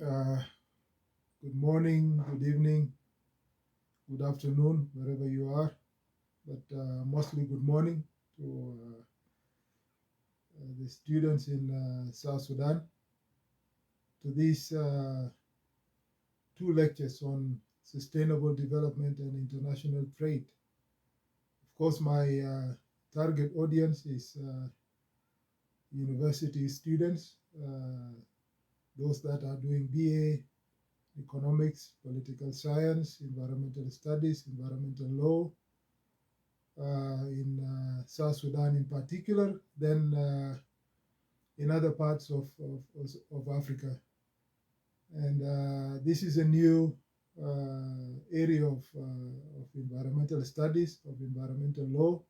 Uh, Good morning, good evening, good afternoon, wherever you are, but mostly good morning to the students in South Sudan, to these two lectures on sustainable development and international trade. Of course, my target audience is university students, those that are doing BA, economics, political science, environmental studies, environmental law, in South Sudan in particular, then in other parts of Africa. And this is a new area of environmental studies, of environmental law,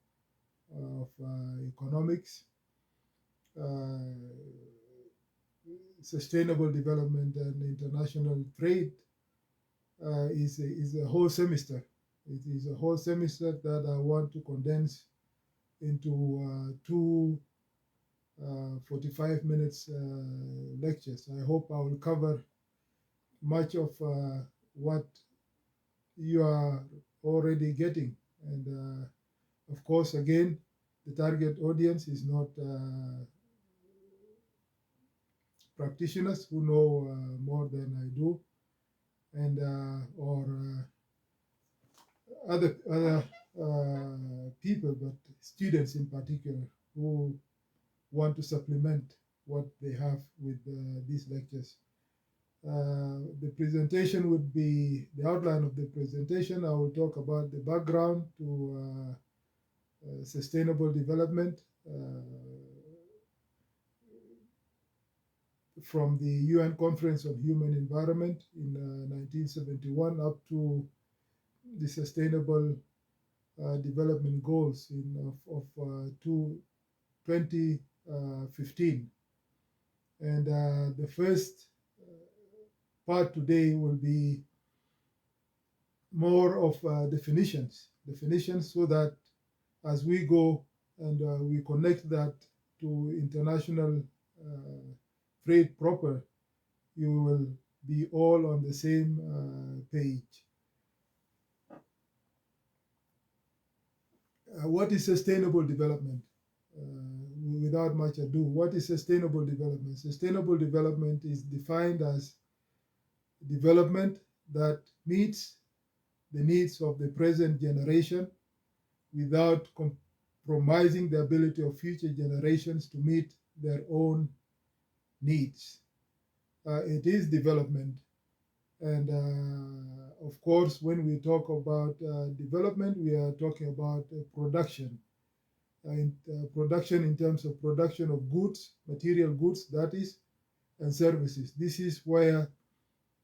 of economics, sustainable development and international trade is a whole semester. It is a whole semester that I want to condense into two 45 minutes lectures. I hope I will cover much of what you are already getting. And of course, again, the target audience is not practitioners who know more than I do, and or other people, but students in particular who want to supplement what they have with these lectures. The presentation would be the outline of the presentation. I will talk about the background to sustainable development from the UN Conference on Human Environment in 1971 up to the Sustainable Development Goals of 2015. And the first part today will be more of definitions, so that as we go and we connect that to international trade proper, you will be all on the same page. What is sustainable development? Without much ado, what is sustainable development? Sustainable development is defined as development that meets the needs of the present generation without compromising the ability of future generations to meet their own needs. It is development. And of course, when we talk about development, we are talking about production. Production in terms of production of goods, material goods, that is, and services. This is where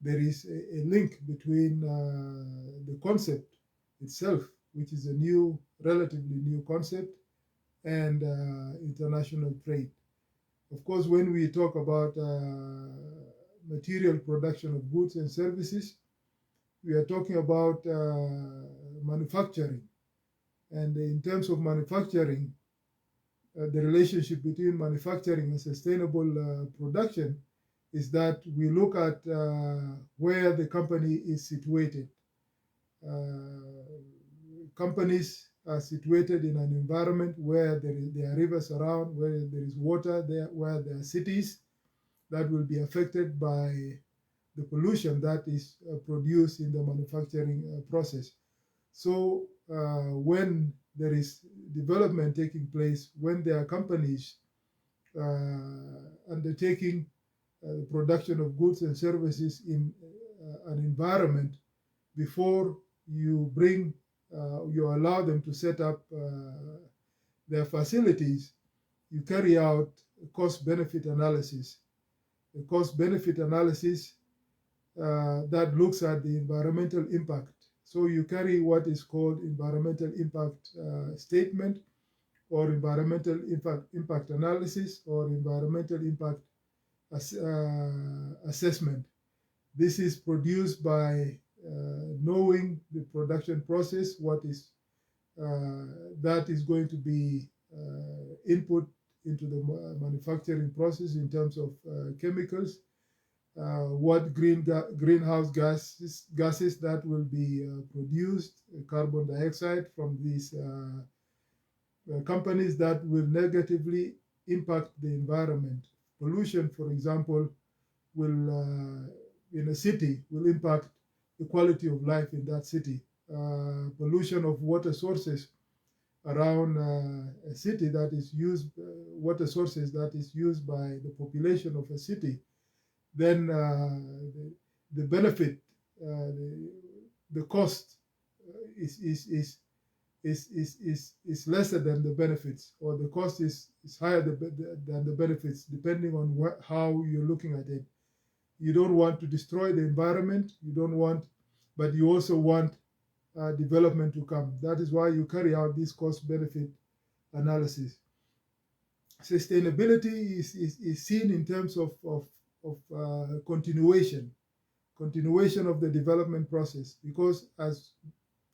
there is a link between the concept itself, which is a relatively new concept, and international trade. Of course, when we talk about material production of goods and services, we are talking about manufacturing. And in terms of manufacturing, the relationship between manufacturing and sustainable production is that we look at where the company is situated. Companies are situated in an environment where there are rivers around, where there is water, where there are cities that will be affected by the pollution that is produced in the manufacturing process. So when there is development taking place, when there are companies undertaking production of goods and services in an environment, before you allow them to set up their facilities, you carry out a cost-benefit analysis. A cost-benefit analysis that looks at the environmental impact. So you carry what is called environmental impact statement, or environmental impact analysis, or environmental impact assessment. This is produced by knowing the production process, what is that is going to be input into the manufacturing process in terms of chemicals, what greenhouse gases that will be produced, carbon dioxide from these companies that will negatively impact the environment. Pollution, for example, will in a city will impact the quality of life in that city. Pollution of water sources around a city that is used, water sources that is used by the population of a city, then the benefit, the cost is lesser than the benefits, or the cost is higher than the benefits, depending on how you're looking at it. You don't want to destroy the environment, you don't want, but you also want development to come. That is why you carry out this cost-benefit analysis. Sustainability is seen in terms of continuation of the development process, because as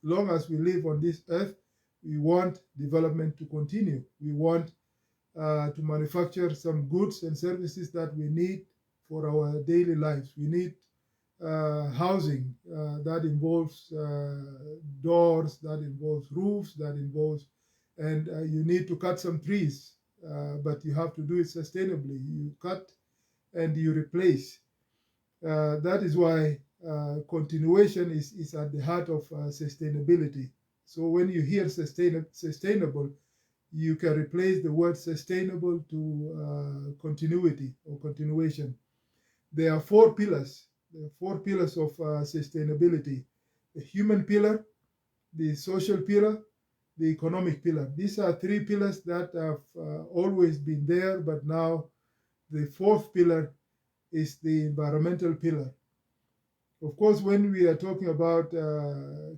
long as we live on this earth, we want development to continue. We want to manufacture some goods and services that we need for our daily lives. We need housing that involves doors, that involves roofs, that involves, and you need to cut some trees, but you have to do it sustainably. You cut and you replace. That is why continuation is at the heart of sustainability. So when you hear sustainable, you can replace the word sustainable to continuity or continuation. There are four pillars. There are four pillars of sustainability: the human pillar, the social pillar, the economic pillar. These are three pillars that have always been there, but now the fourth pillar is the environmental pillar. Of course, when we are talking about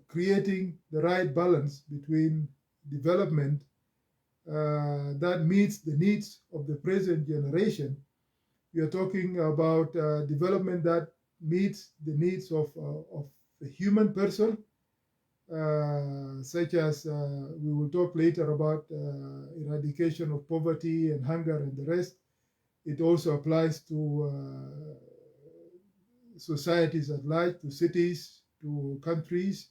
creating the right balance between development that meets the needs of the present generation, we are talking about development that meets the needs of the human person, such as we will talk later about eradication of poverty and hunger and the rest. It also applies to societies at large, to cities, to countries.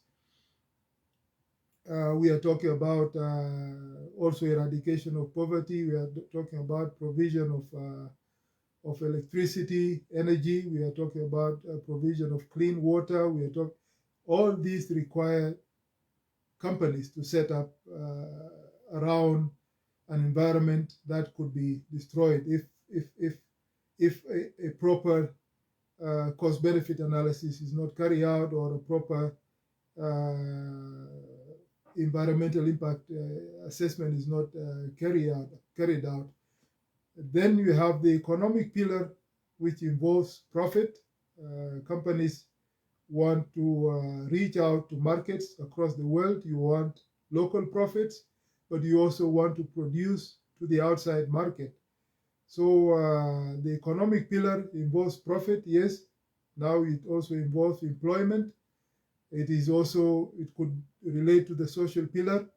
We are talking about also eradication of poverty. We are talking about provision of electricity, energy. We are talking about provision of clean water. We are talking, all these require companies to set up around an environment that could be destroyed if a proper cost-benefit analysis is not carried out, or a proper environmental impact assessment is not carried out. Then you have the economic pillar, which involves profit. Companies want to reach out to markets across the world. You want local profits, but you also want to produce to the outside market. So the economic pillar involves profit, yes. Now it also involves employment. It could relate to the social pillar,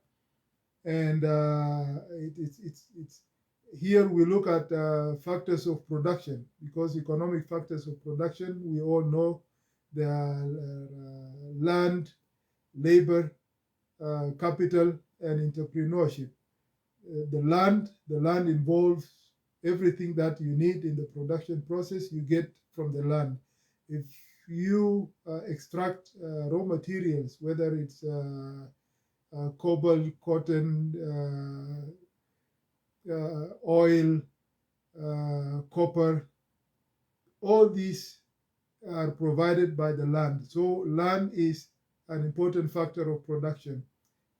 and it's here we look at factors of production, because economic factors of production, we all know, there are land, labor, capital, and entrepreneurship. The land involves everything that you need in the production process, you get from the land. If you extract raw materials, whether it's cobalt, cotton, oil, copper, all these are provided by the land. So land is an important factor of production.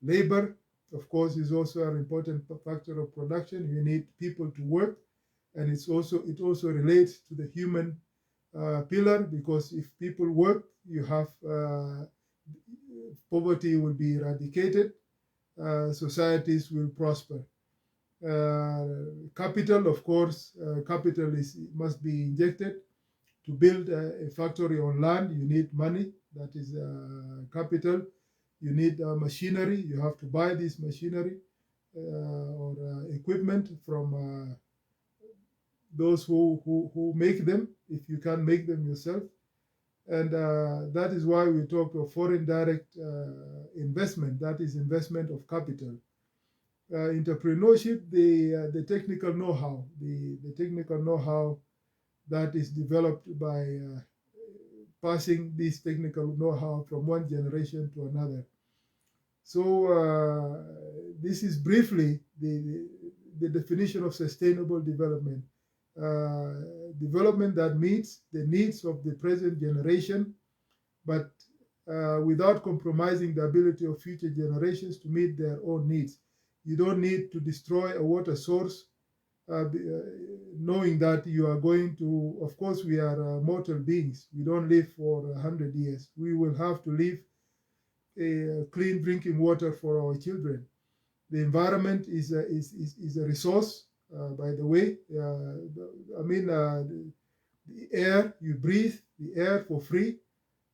Labor, of course, is also an important factor of production. You need people to work, and it also relates to the human pillar, because if people work, you have poverty will be eradicated, societies will prosper. Capital, of course, capital must be injected. To build a factory on land, you need money, that is capital. You need machinery, you have to buy this machinery or equipment from those who make them, if you can't make them yourself. And that is why we talk of foreign direct investment, that is investment of capital. Entrepreneurship, the technical know-how, the technical know-how that is developed by passing this technical know-how from one generation to another. So this is briefly the definition of sustainable development. Development that meets the needs of the present generation, but without compromising the ability of future generations to meet their own needs. You don't need to destroy a water source knowing that you are going to, of course, we are mortal beings. We don't live for 100 years. We will have to live clean drinking water for our children. The environment is a resource, by the way. The air, you breathe the air for free,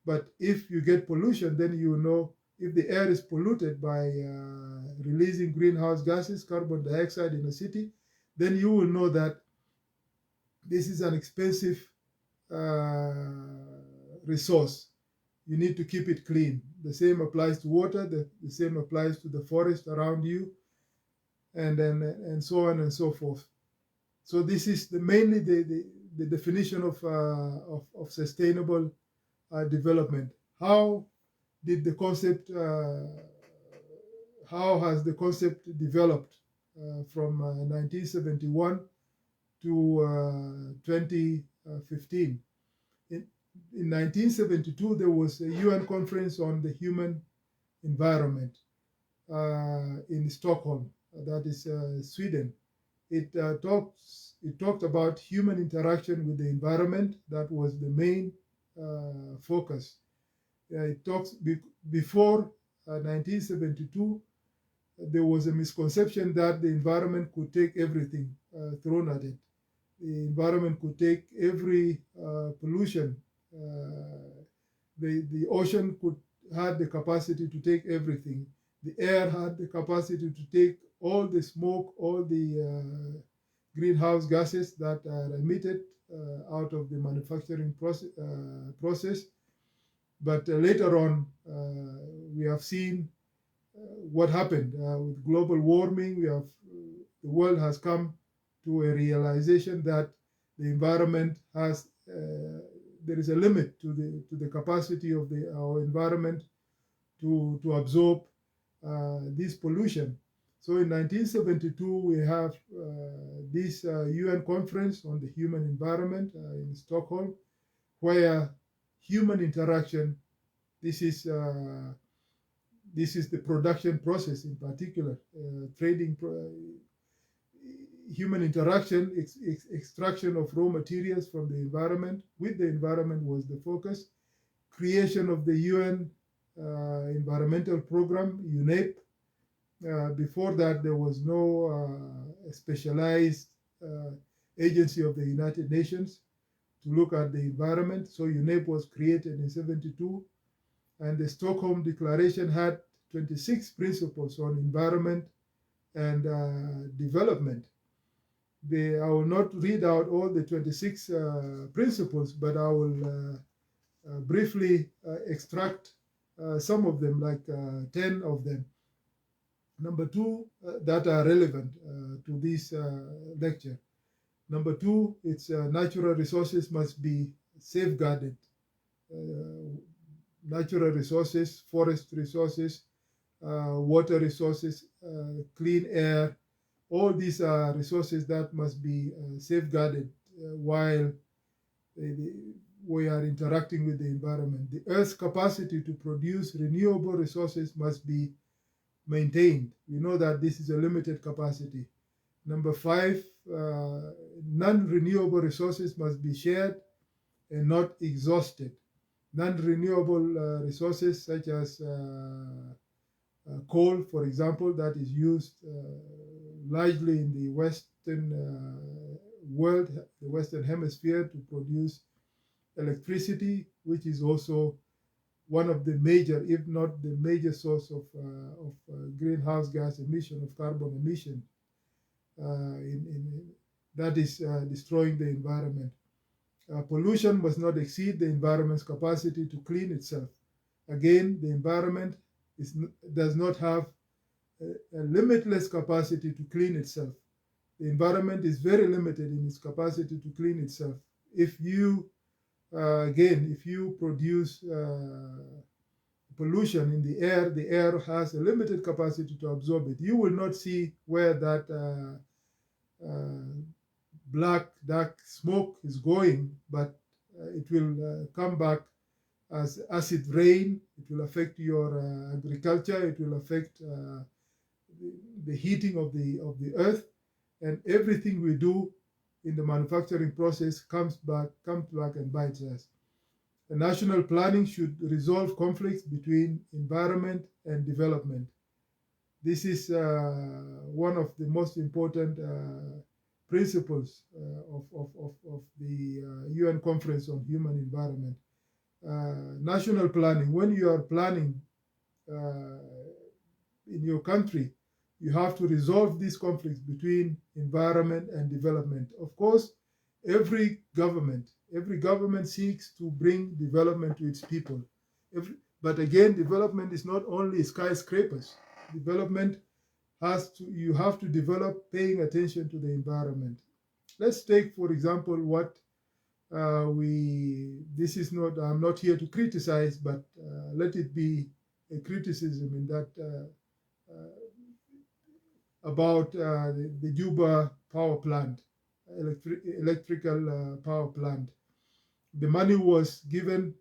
but if you get pollution, then you know if the air is polluted by releasing greenhouse gases, carbon dioxide in a city, then you will know that this is an expensive resource. You need to keep it clean. The same applies to water, the same applies to the forest around you, and so on and so forth. So this is mainly the definition of sustainable development. How did the concept? How has the concept developed from 1971 to 2015? In 1972, there was a UN conference on the human environment in Stockholm, that is Sweden. It talked about human interaction with the environment. That was the main focus. It talks before 1972. There was a misconception that the environment could take everything thrown at it. The environment could take every pollution. The ocean had the capacity to take everything. The air had the capacity to take all the smoke, all the greenhouse gases that are emitted out of the manufacturing process. But later on, we have seen what happened with global warming. The world has come to a realization that the environment has there is a limit to the capacity of our environment to absorb this pollution. So in 1972, we have this UN conference on the human environment in Stockholm, where human interaction, this is the production process in particular, human interaction, extraction of raw materials from the environment, with the environment was the focus. Creation of the UN environmental program, UNEP. Before that, there was no specialized agency of the United Nations to look at the environment. So UNEP was created in 72, and the Stockholm Declaration had 26 principles on environment and development. I will not read out all the 26 principles, but I will briefly extract some of them, like 10 of them. Number two, that are relevant to this lecture. Number two, it's natural resources must be safeguarded. Natural resources, forest resources, water resources, clean air, all these are resources that must be safeguarded while we are interacting with the environment. The Earth's capacity to produce renewable resources must be maintained. We know that this is a limited capacity. Number five, non-renewable resources must be shared and not exhausted. Non-renewable resources such as coal, for example, that is used largely in the Western world, the Western Hemisphere, to produce electricity, which is also one of the major, if not the major source of greenhouse gas emission, of carbon emission. that is destroying the environment. Pollution must not exceed the environment's capacity to clean itself. Again, the environment does not have a limitless capacity to clean itself. The environment is very limited in its capacity to clean itself. If you, if you produce pollution in the air has a limited capacity to absorb it. You will not see where that black, dark smoke is going, but it will come back as acid rain. It will affect your agriculture. It will affect the heating of the earth, and everything we do in the manufacturing process comes back and bites us. The national planning should resolve conflicts between environment and development. This is one of the most important principles of the UN Conference on Human Environment. National planning, when you are planning in your country, you have to resolve these conflicts between environment and development. Of course, every government seeks to bring development to its people. But again, development is not only skyscrapers. Development you have to develop paying attention to the environment. Let's take, for example, what I'm not here to criticize, but let it be a criticism in that about the Juba power plant, electrical power plant. The money was given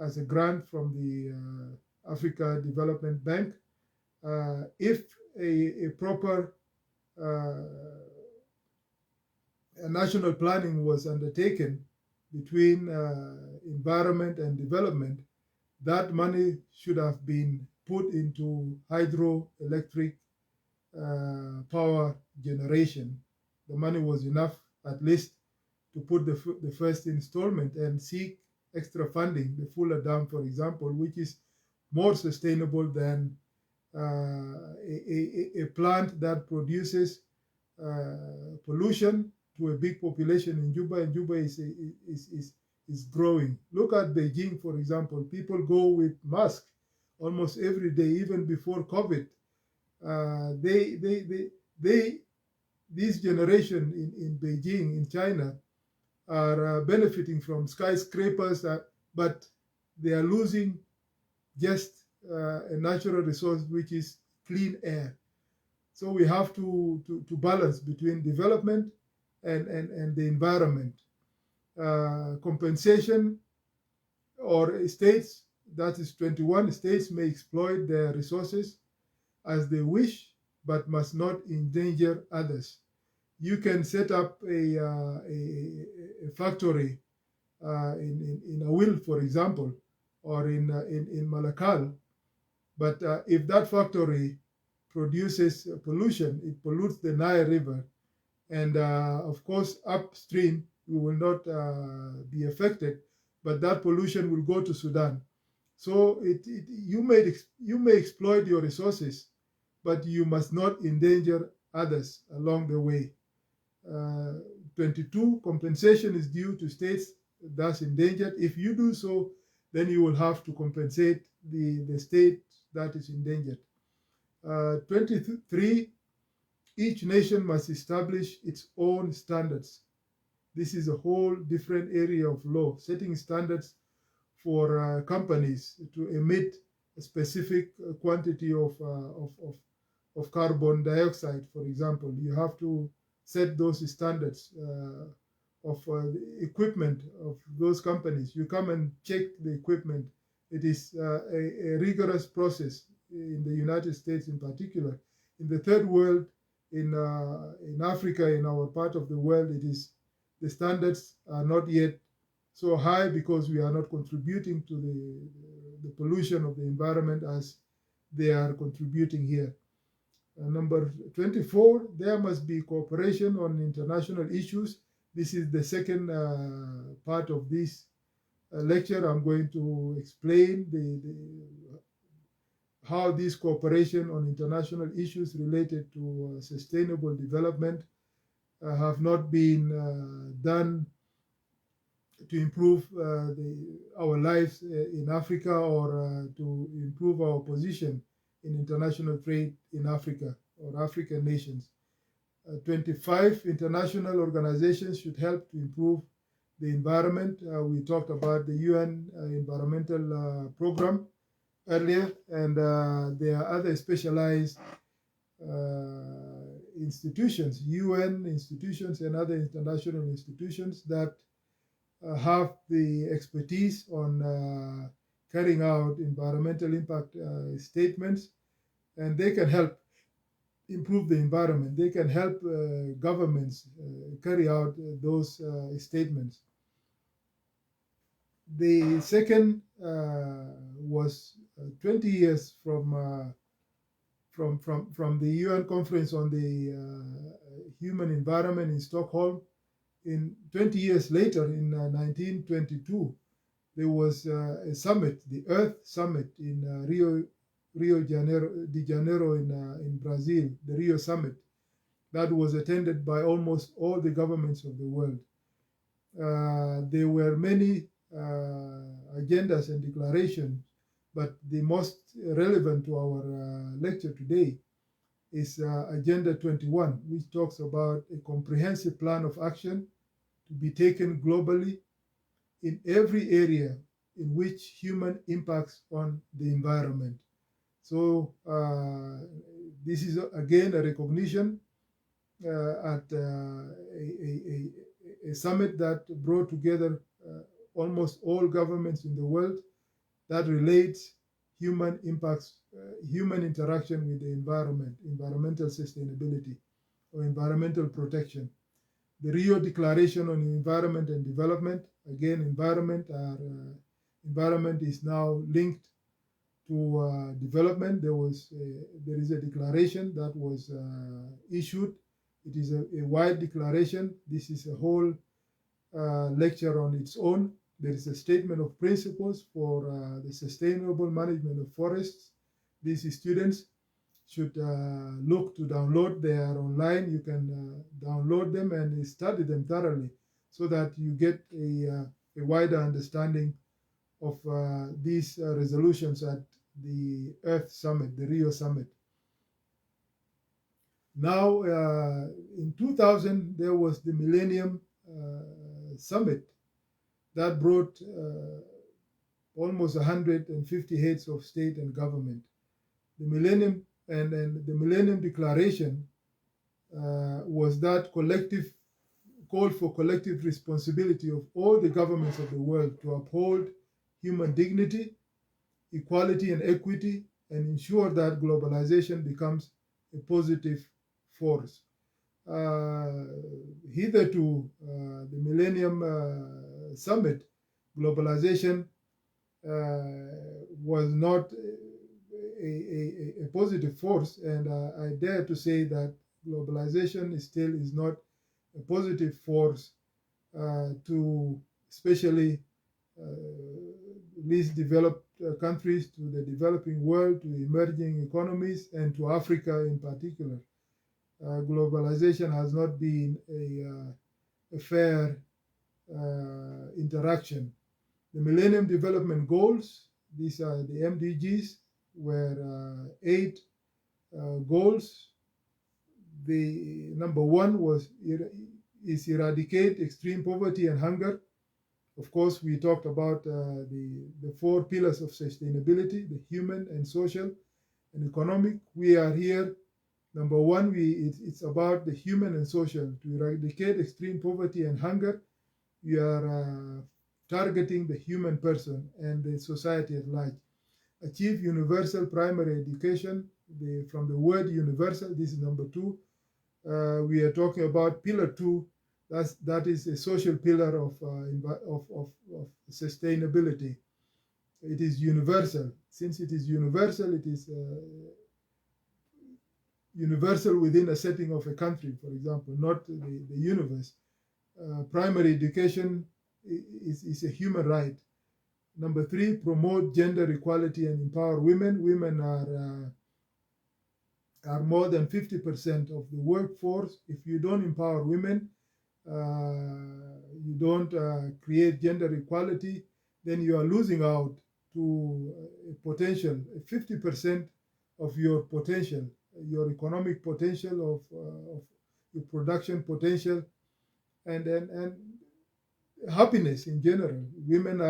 as a grant from the Africa Development Bank. If a proper national planning was undertaken between environment and development, that money should have been put into hydroelectric power generation. The money was enough at least to put the first installment and seek extra funding, the Fuller Dam, for example, which is more sustainable than a plant that produces pollution to a big population in Juba, and Juba is growing. Look at Beijing, for example. People go with masks almost every day, even before COVID. This generation in Beijing, in China, are benefiting from skyscrapers, but they are losing just a natural resource, which is clean air. So we have to balance between development and the environment. Compensation, or states, that is 21 states, may exploit their resources as they wish, but must not endanger others. You can set up a factory in Awil, for example, or in Malakal, but if that factory produces pollution, it pollutes the Nile River, and of course upstream we will not be affected, but that pollution will go to Sudan. So you may exploit your resources, but you must not endanger others along the way. 22, compensation is due to states thus endangered. If you do so, then you will have to compensate the state that is endangered. 23, each nation must establish its own standards. This is a whole different area of law, setting standards for companies to emit a specific quantity of carbon dioxide, for example. You have to set those standards of the equipment of those companies. You come and check the equipment. It is a rigorous process in the United States in particular. In the third world, in Africa, in our part of the world, the standards are not yet so high because we are not contributing to the pollution of the environment as they are contributing here. Number 24, there must be cooperation on international issues. This is the second part of this lecture. I'm going to explain how this cooperation on international issues related to sustainable development have not been done to improve our lives in Africa, or to improve our position in international trade in Africa or African nations. 25 international organizations should help to improve the environment. We talked about the UN environmental program earlier, and there are other specialized institutions, UN institutions and other international institutions that have the expertise on carrying out environmental impact statements, and they can help improve the environment. They can help governments carry out those statements. The second was 20 years from the UN conference on the human environment in Stockholm. In 20 years later, in 1922, there was a summit, the Earth Summit in Rio de Janeiro in Brazil, the Rio Summit, that was attended by almost all the governments of the world. There were many agendas and declarations, but the most relevant to our lecture today is Agenda 21, which talks about a comprehensive plan of action to be taken globally in every area in which human impacts on the environment. So this is again a recognition at a summit that brought together almost all governments in the world that relates human impacts, human interaction with the environment, environmental sustainability or environmental protection. The Rio Declaration on Environment and Development, again, environment is now linked to development. There is a declaration that was issued. It is a wide declaration. This is a whole lecture on its own. There is a statement of principles for the sustainable management of forests. These students should look to download. They are online. You can download them and study them thoroughly so that you get a wider understanding of these resolutions at the Earth Summit, the Rio Summit. Now, in 2000, there was the Millennium Summit that brought almost 150 heads of state and government. The Millennium and the Millennium Declaration was that call for collective responsibility of all the governments of the world to uphold human dignity, equality, and equity, and ensure that globalization becomes a positive force. Hitherto, the Millennium Summit, globalization was not a positive force, and I dare to say that globalization is not a positive force to especially least developed countries, to the developing world, to emerging economies, and to Africa in particular. Globalization has not been a fair interaction. The Millennium Development Goals, these are the MDGs, were 8 goals. The number 1 is eradicate extreme poverty and hunger. Of course, we talked about the 4 pillars of sustainability, the human and social and economic. We are here. Number 1, it's about the human and social. To eradicate extreme poverty and hunger, we are targeting the human person and the society at large. Achieve universal primary education. From the word universal, this is number 2. We are talking about pillar 2. That is a social pillar of sustainability. It is universal. Since it is universal, it is universal within a setting of a country, for example, not the universe. Primary education is a human right. Number 3, promote gender equality and empower women. Women are are more than 50% of the workforce. If you don't empower women, you don't create gender equality, then you are losing out to a potential, 50% of your potential, your economic potential of your production potential, and happiness in general. Women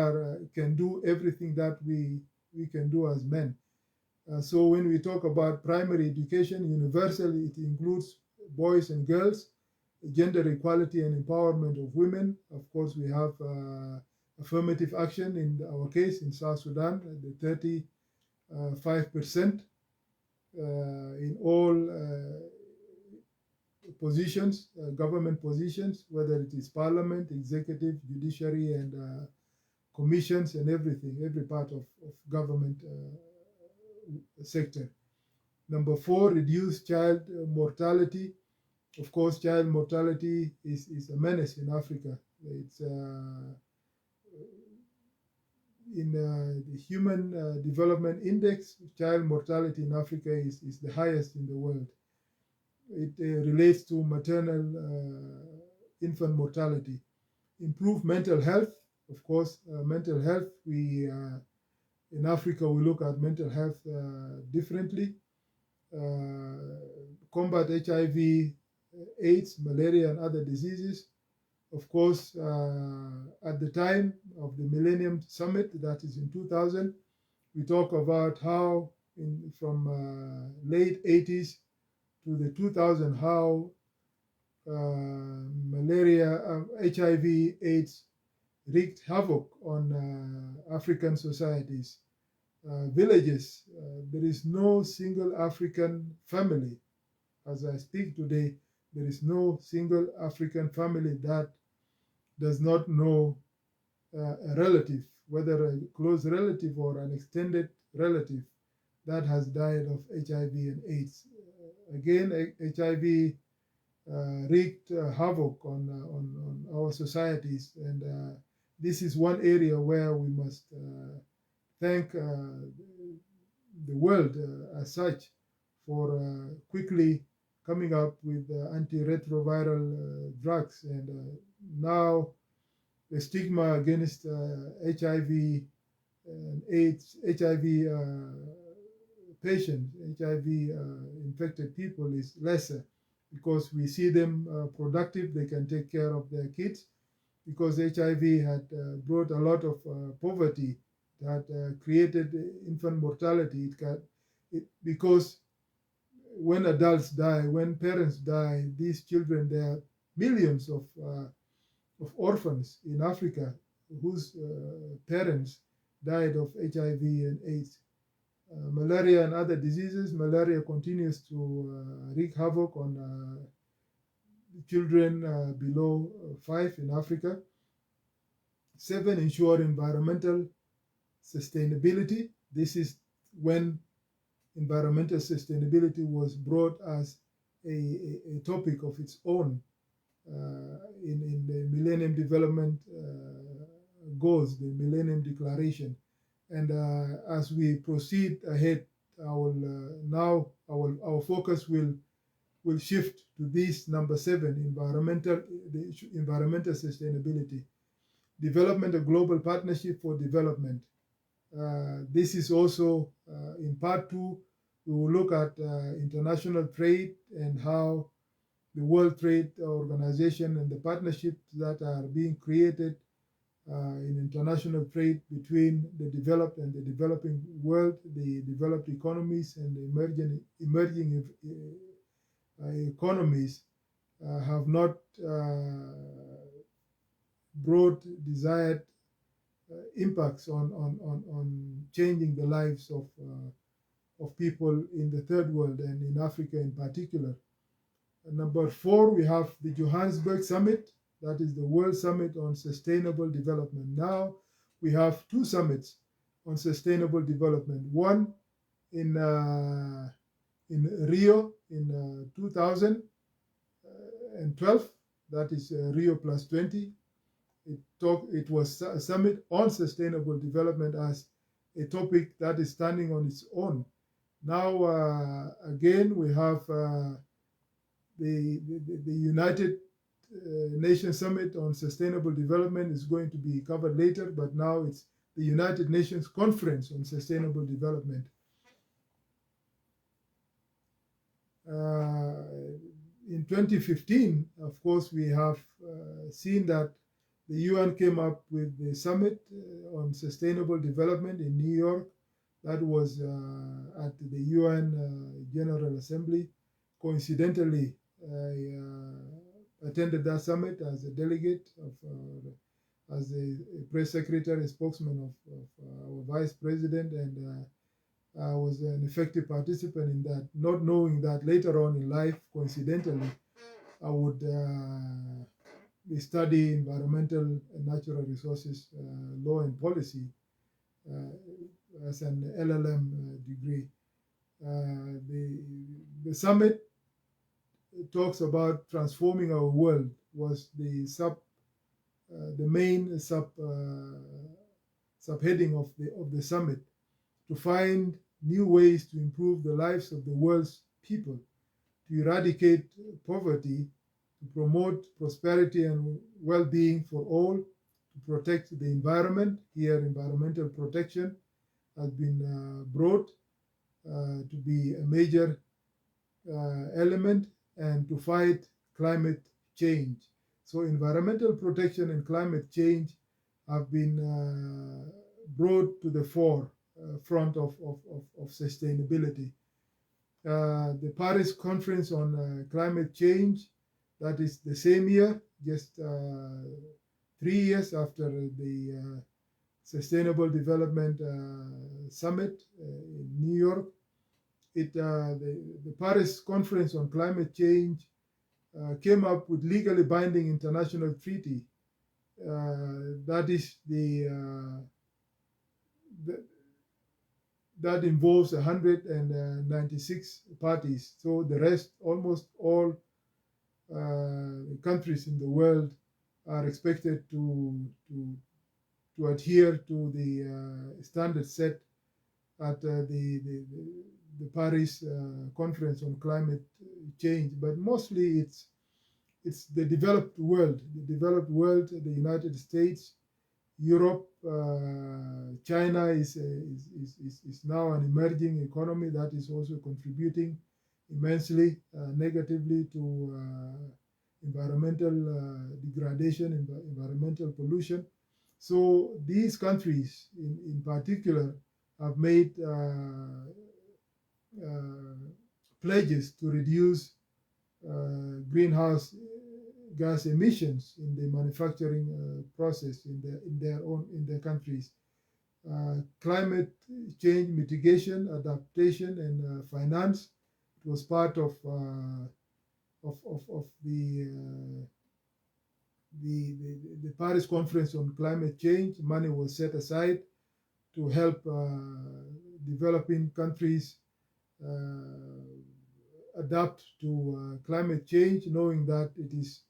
can do everything that we can do as men. So when we talk about primary education, universally, it includes boys and girls, gender equality and empowerment of women. Of course, we have affirmative action in our case in South Sudan, the 35% in all positions, government positions, whether it is parliament, executive, judiciary, and commissions and everything, every part of government sector. Number 4, reduce child mortality. Of course, child mortality is a menace in Africa. It's in the Human Development Index, child mortality in Africa is the highest in the world. It relates to maternal infant mortality. Improve mental health. Of course, mental health, we in Africa, we look at mental health differently. Combat HIV, AIDS, malaria, and other diseases. Of course, at the time of the Millennium Summit, that is in 2000, we talk about how from late 80s to the 2000, how malaria, HIV, AIDS wreaked havoc on African societies, villages. There is no single African family. As I speak today, there is no single African family that does not know a relative, whether a close relative or an extended relative, that has died of HIV and AIDS. Again, HIV wreaked havoc on our societies, and this is one area where we must thank the world as such for quickly coming up with antiretroviral drugs, and now the stigma against HIV and AIDS, HIV patients, HIV infected people is lesser, because we see them productive, they can take care of their kids, because HIV had brought a lot of poverty that created infant mortality. Because when adults die, when parents die, these children, there are millions of orphans in Africa whose parents died of HIV and AIDS. Malaria and other diseases. Malaria continues to wreak havoc on children below 5 in Africa. 7, ensure environmental sustainability. This is when environmental sustainability was brought as a topic of its own in the Millennium Development Goals, the Millennium Declaration. And as we proceed ahead, our focus will shift to this number 7, environmental sustainability. Development of global partnership for development. This is also in part 2. We will look at international trade and how the World Trade Organization and the partnerships that are being created in international trade between the developed and the developing world, the developed economies and the emerging economies have not brought desired impacts on changing the lives of people in the third world and in Africa in particular. Number 4, we have the Johannesburg Summit. That is the World Summit on Sustainable Development. Now we have 2 summits on sustainable development. One in Rio in 2012. That is Rio plus 20. It was a summit on sustainable development as a topic that is standing on its own. Now, again, we have the United Nations Summit on Sustainable Development is going to be covered later, but now it's the United Nations Conference on Sustainable Development. In 2015, of course, we have seen that the UN came up with the summit on sustainable development in New York. That was at the UN General Assembly. Coincidentally, I attended that summit as a delegate, as a press secretary, a spokesman of our vice president, and I was an effective participant in that, not knowing that later on in life, coincidentally, I would study environmental and natural resources law and policy as an LLM degree. The summit talks about transforming our world was the main subheading of the summit, to find new ways to improve the lives of the world's people, to eradicate poverty, to promote prosperity and well-being for all, to protect the environment. Here, environmental protection has been brought to be a major element, and to fight climate change. So environmental protection and climate change have been brought to the forefront of sustainability. The Paris Conference on Climate Change, that is the same year, just 3 years after the Sustainable Development Summit in New York. The Paris Conference on Climate Change came up with legally binding international treaty. That is that involves 196 parties. So the rest, almost all countries in the world, are expected to adhere to the standards set at the Paris Conference on Climate Change. But mostly it's the developed world, the United States, Europe, China is now an emerging economy that is also contributing immensely negatively to environmental degradation, environmental pollution. So these countries in particular have made pledges to reduce greenhouse gas emissions in the manufacturing process in their countries. Climate change mitigation, adaptation, and finance. It was part of the Paris Conference on Climate Change. Money was set aside to help developing countries adapt to climate change, knowing that it is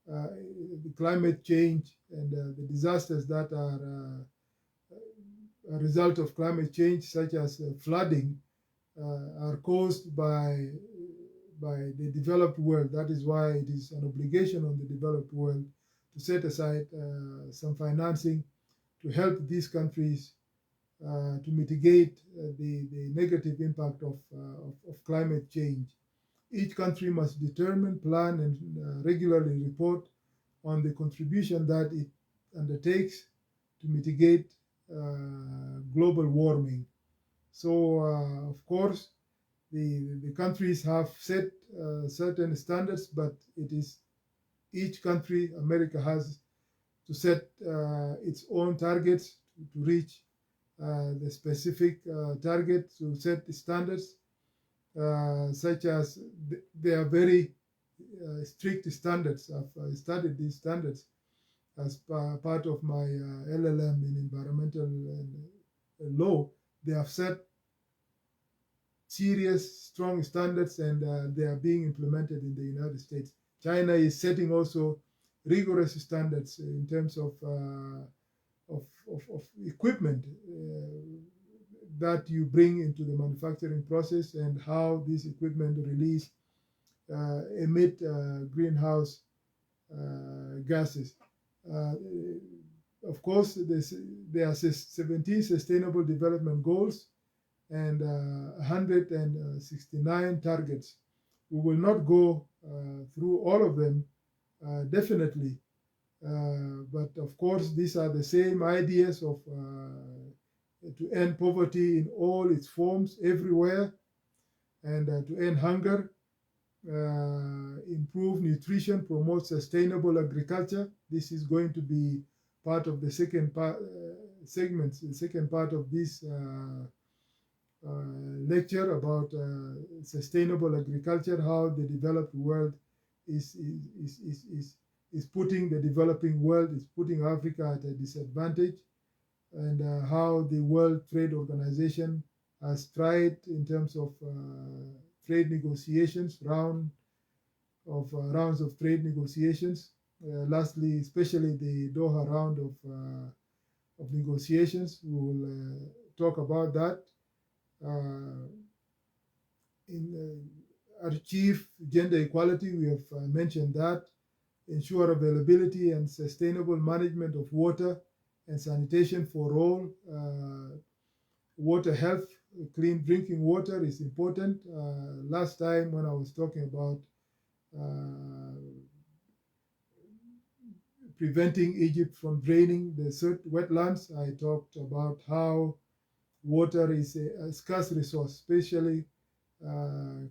the climate change and the disasters that are a result of climate change, such as flooding, are caused by the developed world. That is why it is an obligation on the developed world to set aside some financing to help these countries to mitigate the negative impact of climate change. Each country must determine, plan, and regularly report on the contribution that it undertakes to mitigate global warming. So, of course, the countries have set certain standards, but it is each country, America has to set its own targets to reach the specific target, to set the standards, such as they are very strict standards. I've studied these standards as part of my LLM in environmental law. They have set serious, strong standards, and they are being implemented in the United States. China is setting also rigorous standards in terms of equipment. that you bring into the manufacturing process, and how this equipment release emit greenhouse gases. Of course, there are 17 Sustainable Development Goals and 169 targets. We will not go through all of them, definitely, but of course, these are the same ideas of to end poverty in all its forms everywhere, and to end hunger, improve nutrition, promote sustainable agriculture. This is going to be part of the second part segments, the second part of this lecture about sustainable agriculture, how the developed world is putting the developing world, is putting Africa at a disadvantage, and how the World Trade Organization has tried in terms of trade negotiations, rounds of trade negotiations. Lastly, especially the Doha round of negotiations. We will talk about that. Achieve gender equality, we have mentioned that. Ensure availability and sustainable management of water and sanitation for all. Water health, clean drinking water is important. Last time when I was talking about preventing Egypt from draining the wetlands, I talked about how water is a scarce resource, especially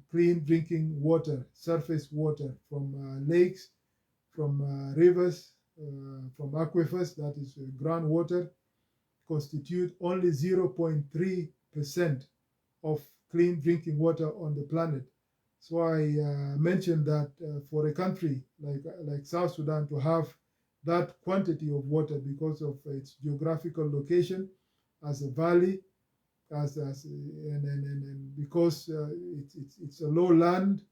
clean drinking water, surface water from lakes, from rivers, from aquifers, that is groundwater, constitute only 0.3% of clean drinking water on the planet. So I mentioned that for a country like South Sudan to have that quantity of water because of its geographical location as a valley, and because it's a low land,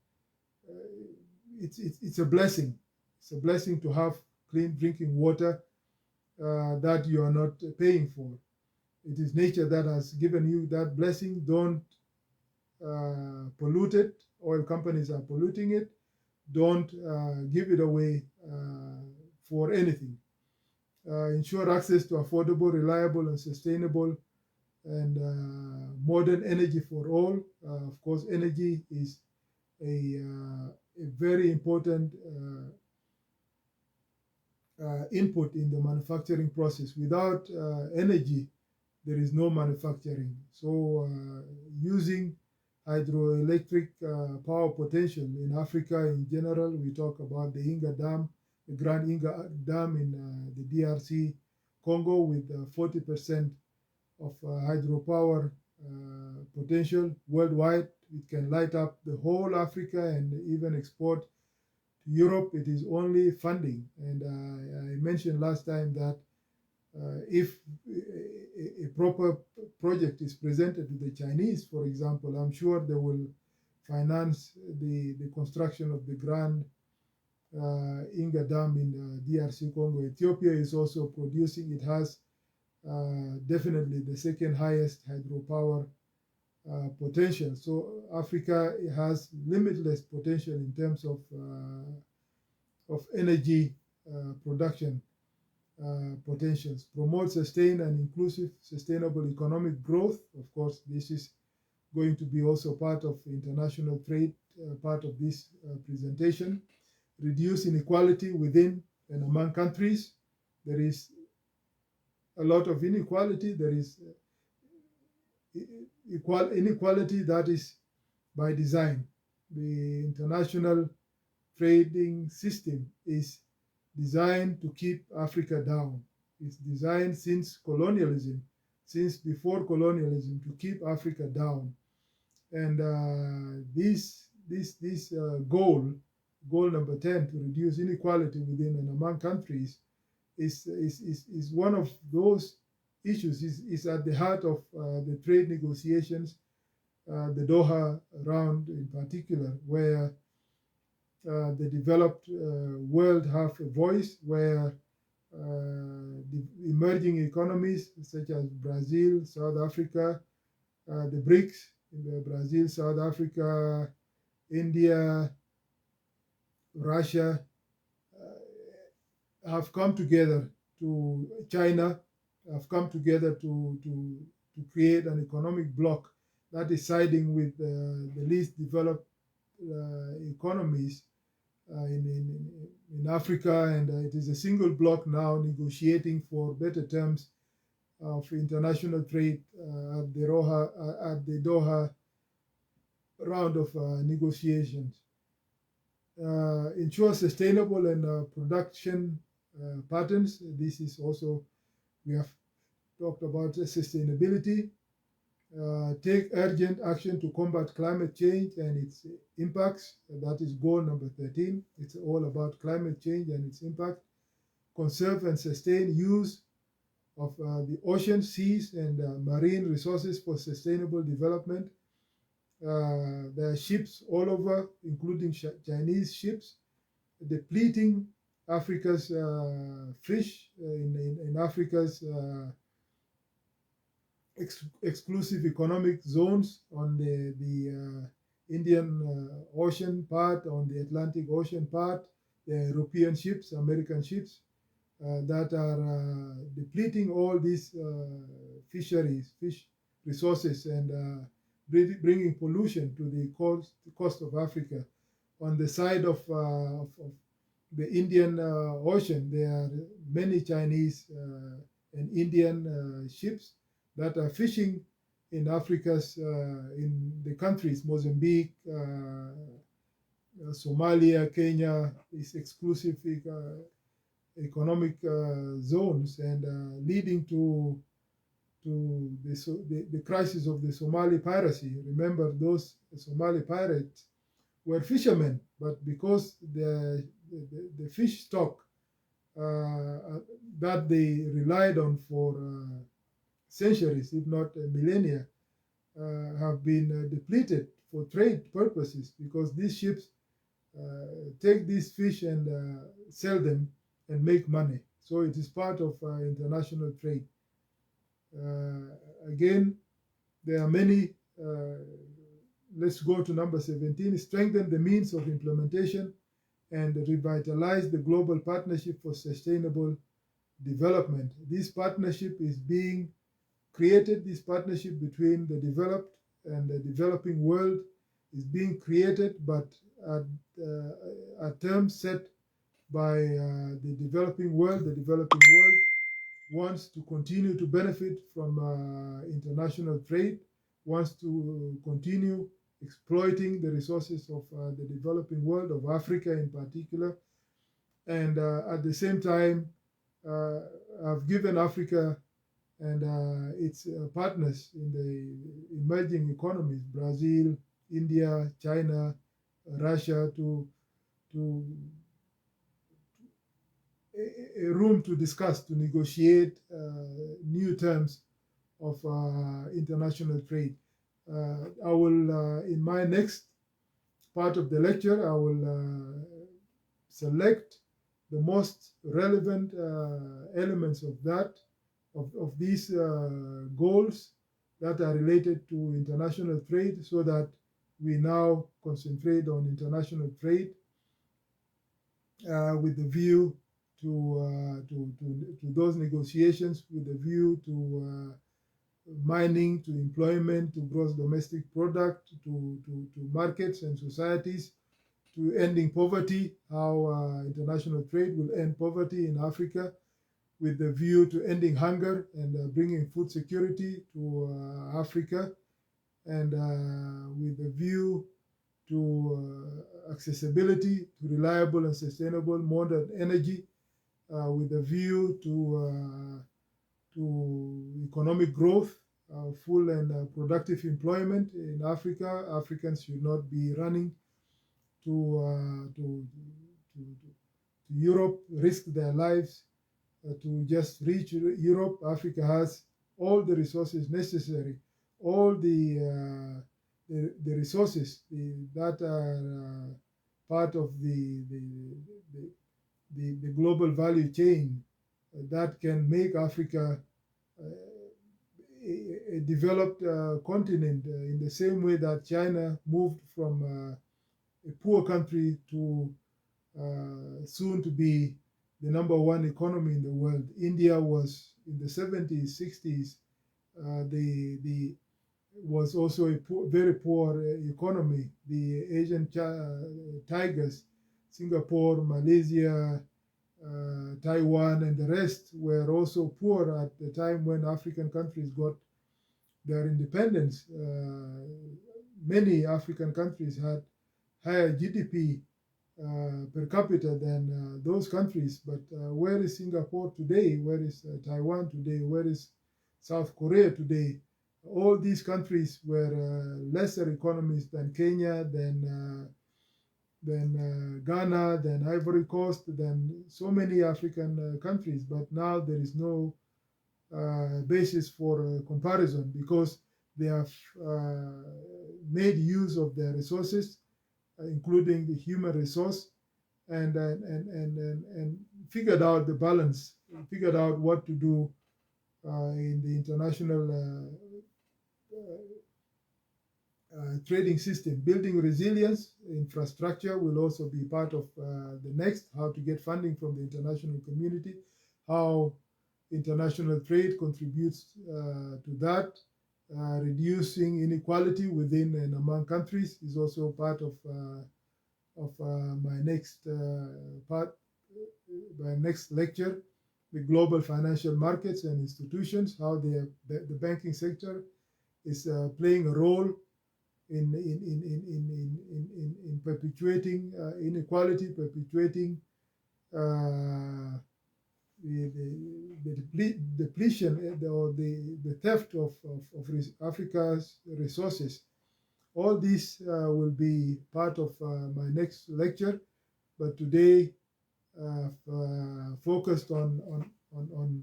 it's a blessing. It's a blessing to have clean drinking water that you are not paying for. It is nature that has given you that blessing. Don't pollute it. Oil companies are polluting it. Don't give it away for anything. Ensure access to affordable, reliable, and sustainable and modern energy for all. Of course, energy is a very important input in the manufacturing process. Without energy, there is no manufacturing. So using hydroelectric power potential in Africa in general, we talk about the Inga Dam, the Grand Inga Dam in the DRC Congo with 40% of hydropower potential worldwide. It can light up the whole Africa and even export to Europe. It is only funding. And I mentioned last time that if a proper project is presented to the Chinese, for example, I'm sure they will finance the construction of the Grand Inga Dam in DRC Congo. Ethiopia is also producing. It has definitely the second highest hydropower potential. So Africa has limitless potential in terms of energy production potentials. Promote sustained and inclusive sustainable economic growth. Of course, this is going to be also part of international trade, part of this presentation. Reduce inequality within and among countries. There is a lot of inequality. There is inequality that is by design. The international trading system is designed to keep Africa down. It's designed since colonialism, since before colonialism, to keep Africa down. And this goal number 10, to reduce inequality within and among countries, is one of those issues, is at the heart of the trade negotiations, the Doha round in particular, where the developed world have a voice, where the emerging economies such as Brazil, South Africa, the BRICS, Brazil, South Africa, India, Russia, have come together to China, have come together to create an economic bloc that is siding with the least developed economies in Africa, and it is a single bloc now negotiating for better terms of international trade at the Doha round of negotiations. Ensure sustainable and production patterns. This is also, we have talked about sustainability. Take urgent action to combat climate change and its impacts. That is goal number 13. It's all about climate change and its impact. Conserve and sustain use of the ocean, seas, and marine resources for sustainable development. There are ships all over, including Chinese ships, depleting Africa's fish in Africa's exclusive economic zones on the Indian Ocean part, on the Atlantic Ocean part, the European ships, American ships that are depleting all these fish resources and bringing pollution to the coast of Africa. On the side of the Indian Ocean, there are many Chinese and Indian ships that are fishing in Africa's, in the countries, Mozambique, Somalia, Kenya, these exclusive economic zones, and leading to the crisis of the Somali piracy. Remember, those Somali pirates were fishermen, but because the fish stock that they relied on for centuries, if not millennia, have been depleted for trade purposes, because these ships take these fish and sell them and make money. So it is part of international trade. Again, there are many. Let's go to number 17. Strengthen the means of implementation and revitalize the global partnership for sustainable development. This partnership is being created. This partnership between the developed and the developing world is being created, but at terms set by the developing world. The developing world wants to continue to benefit from international trade, wants to continue exploiting the resources of the developing world, of Africa in particular, and at the same time have given Africa and its partners in the emerging economies, Brazil, India, China, Russia, to a room to discuss, to negotiate new terms of international trade. I will, in my next part of the lecture, I will select the most relevant elements of that, of these goals that are related to international trade, so that we now concentrate on international trade with the view to those negotiations, with a view to mining, to employment, to gross domestic product, to markets and societies, to ending poverty, how international trade will end poverty in Africa, with the view to ending hunger and bringing food security to Africa, and with the view to accessibility to reliable and sustainable modern energy, with a view to economic growth, full and productive employment in Africa. Africans should not be running to Europe, risk their lives to just reach Europe. Africa has all the resources necessary, all the resources that are part of the global value chain that can make Africa a developed continent in the same way that China moved from a poor country to soon to be the #1 economy in the world. India was in the 70s, 60s, the was also a very poor economy. The Asian tigers, Singapore, Malaysia, Taiwan, and the rest were also poor at the time when African countries got their independence. Many African countries had higher GDP per capita than those countries. But where is Singapore today? Where is Taiwan today? Where is South Korea today? All these countries were lesser economies than Kenya, than Ghana, than Ivory Coast, than so many African countries. But now there is no basis for comparison because they have made use of their resources, including the human resource, and figured out the balance, figured out what to do in the international trading system. Building resilience infrastructure will also be part of the next, how to get funding from the international community, how international trade contributes to that. Reducing inequality within and among countries is also part of my next my next lecture. The global financial markets and institutions, how the banking sector is playing a role in perpetuating inequality, perpetuating the depletion or the theft of Africa's resources. All these will be part of my next lecture, but today focused on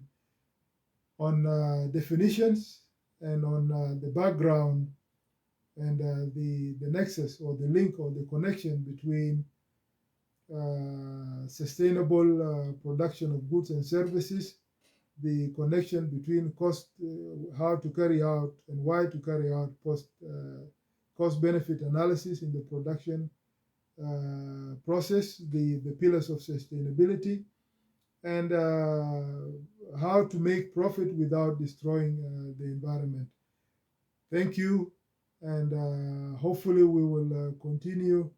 definitions and on the background and the nexus or the link or the connection between sustainable production of goods and services, the connection between cost, how to carry out and why to carry out cost-benefit analysis in the production process, the pillars of sustainability, and how to make profit without destroying the environment. Thank you, and hopefully we will continue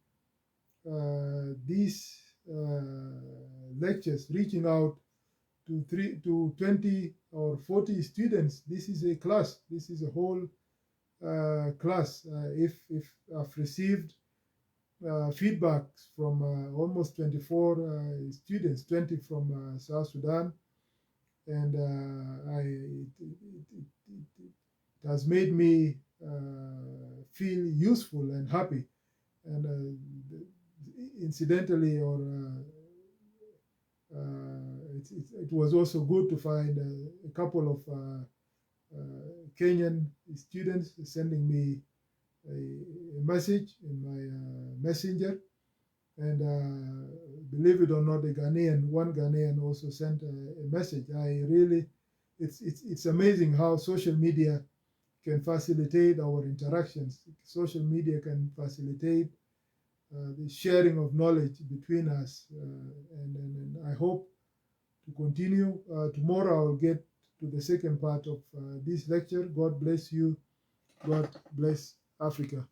these lectures, reaching out to 20 or 40 students. This is a class. This is a whole class. If I've received feedbacks from almost 24 students, 20 from South Sudan, and it has made me feel useful and happy. And incidentally, or it was also good to find a couple of Kenyan students sending me a message in my messenger, and believe it or not, one Ghanaian also sent a message. It's amazing how social media can facilitate our interactions. Social media can facilitate the sharing of knowledge between us, and I hope to continue. Tomorrow I'll get to the second part of this lecture. God bless you. God bless Africa.